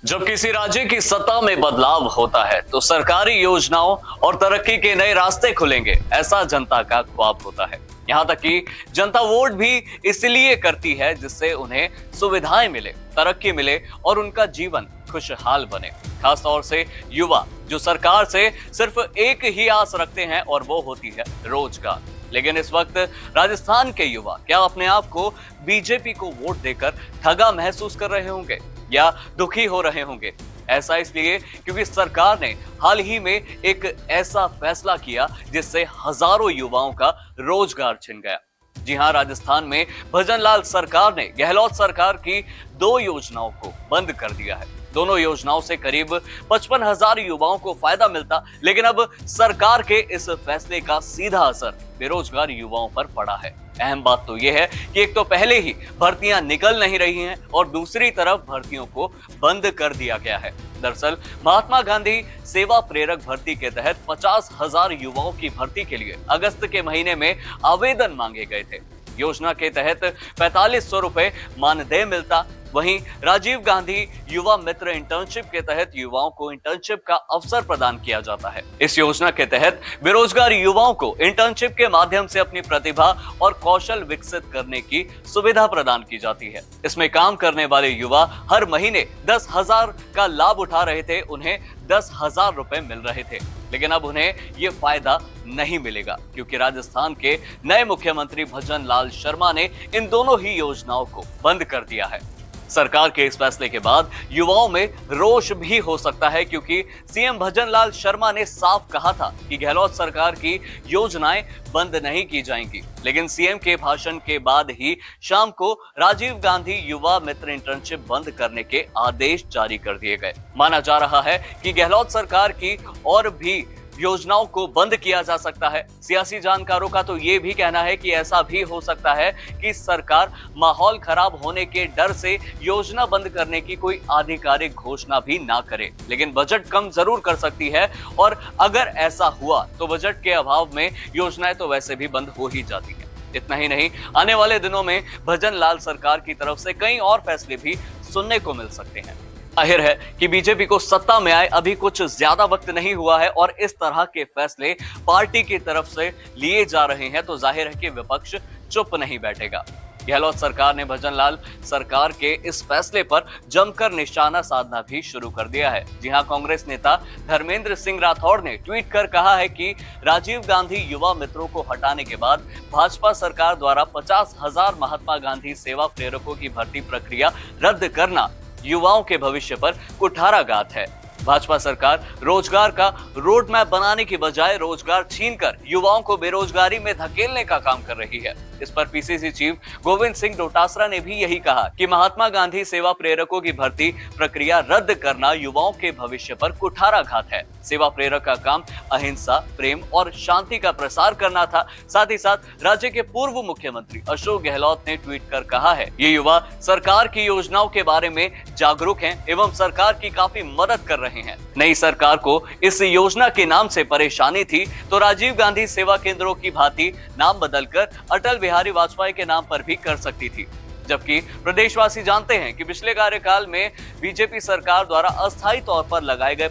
जब किसी राज्य की सत्ता में बदलाव होता है तो सरकारी योजनाओं और तरक्की के नए रास्ते खुलेंगे, ऐसा जनता का ख्वाब होता है। यहाँ तक कि जनता वोट भी इसलिए करती है जिससे उन्हें सुविधाएं मिले, तरक्की मिले और उनका जीवन खुशहाल बने। खासतौर से युवा जो सरकार से सिर्फ एक ही आस रखते हैं और वो होती है रोजगार। लेकिन इस वक्त राजस्थान के युवा क्या अपने आप को बीजेपी को वोट देकर ठगा महसूस कर रहे होंगे या दुखी हो रहे होंगे? ऐसा इसलिए क्योंकि सरकार ने हाल ही में एक ऐसा फैसला किया जिससे हजारों युवाओं का रोजगार छिन गया। जी हां, राजस्थान में भजनलाल सरकार ने गहलोत सरकार की 2 योजनाओं को बंद कर दिया है। दोनों योजनाओं से करीब 55,000 युवाओं को फायदा मिलता, लेकिन अब सरकार के इस फैसले का सीधा असर बेरोजगार युवाओं पर पड़ा है। अहम बात तो यह है कि एक तो पहले ही भर्तियां निकल नहीं रही हैं और दूसरी तरफ भर्तियों को बंद कर दिया गया है। दरअसल महात्मा गांधी सेवा प्रेरक भर्ती के तहत 50,000 युवाओं की भर्ती के लिए अगस्त के महीने में आवेदन मांगे गए थे। योजना के तहत 4500 रुपए मानदेय मिलता। वहीं राजीव गांधी युवा मित्र इंटर्नशिप के तहत युवाओं को इंटर्नशिप का अवसर प्रदान किया जाता है। इस योजना के तहत बेरोजगार युवाओं को इंटर्नशिप के माध्यम से अपनी प्रतिभा और कौशल विकसित करने की सुविधा प्रदान की जाती है। इसमें काम करने वाले युवा हर महीने 10,000 का लाभ उठा रहे थे, उन्हें 10,000 रुपए मिल रहे थे। लेकिन अब उन्हें ये फायदा नहीं मिलेगा क्योंकि राजस्थान के नए मुख्यमंत्री भजनलाल शर्मा ने इन दोनों ही योजनाओं को बंद कर दिया है। सरकार के इस फैसले के बाद युवाओं में रोष भी हो सकता है क्योंकि सीएम भजनलाल शर्मा ने साफ कहा था कि गहलोत सरकार की योजनाएं बंद नहीं की जाएंगी। लेकिन सीएम के भाषण के बाद ही शाम को राजीव गांधी युवा मित्र इंटर्नशिप बंद करने के आदेश जारी कर दिए गए। माना जा रहा है कि गहलोत सरकार की और भी योजनाओं को बंद किया जा सकता है। सियासी जानकारों का तो ये भी कहना है कि ऐसा भी हो सकता है कि सरकार माहौल खराब होने के डर से योजना बंद करने की कोई आधिकारिक घोषणा भी ना करे, लेकिन बजट कम जरूर कर सकती है। और अगर ऐसा हुआ तो बजट के अभाव में योजनाएं तो वैसे भी बंद हो ही जाती है। इतना ही नहीं, आने वाले दिनों में भजनलाल सरकार की तरफ से कई और फैसले भी सुनने को मिल सकते हैं। जाहिर है कि बीजेपी को सत्ता में आए अभी कुछ ज्यादा वक्त नहीं हुआ है और इस तरह के फैसले पार्टी की तरफ से लिए जा रहे हैं तो जाहिर है कि विपक्ष चुप नहीं बैठेगा। गहलोत सरकार ने भजनलाल सरकार के इस फैसले पर जमकर निशाना साधना भी शुरू कर दिया है। जी हां, कांग्रेस नेता धर्मेंद्र सिंह राठौड़ ने ट्वीट कर कहा है कि राजीव गांधी युवा मित्रों को हटाने के बाद भाजपा सरकार द्वारा 50,000 महात्मा गांधी सेवा प्रेरकों की भर्ती प्रक्रिया रद्द करना युवाओं के भविष्य पर कुठाराघात है। भाजपा सरकार रोजगार का रोड मैप बनाने की बजाय रोजगार छीनकर युवाओं को बेरोजगारी में धकेलने का काम कर रही है। इस पर पीसीसी चीफ गोविंद सिंह डोटासरा ने भी यही कहा कि महात्मा गांधी सेवा प्रेरकों की भर्ती प्रक्रिया रद्द करना युवाओं के भविष्य पर कुठाराघात है। सेवा प्रेरक का काम अहिंसा, प्रेम और शांति का प्रसार करना था। साथ ही साथ राज्य के पूर्व मुख्यमंत्री अशोक गहलोत ने ट्वीट कर कहा है, ये युवा सरकार की योजनाओं के बारे में जागरूक हैं एवं सरकार की काफी मदद कर रहे हैं। नई सरकार को इस योजना के नाम से परेशानी थी तो राजीव गांधी सेवा केंद्रों की भांति नाम बदलकर अटल बिहारी वाजपेयी के नाम पर भी कर सकती थी। जबकि प्रदेशवासी जानते हैं कि पिछले कार्यकाल में बीजेपी सरकार द्वारा अस्थायी तौर पर लगाए गए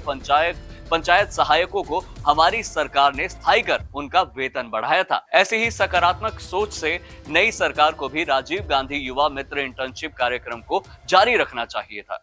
पंचायत सहायकों को हमारी सरकार ने स्थायी कर उनका वेतन बढ़ाया था। ऐसी ही सकारात्मक सोच से नई सरकार को भी राजीव गांधी युवा मित्र इंटर्नशिप कार्यक्रम को जारी रखना चाहिए था।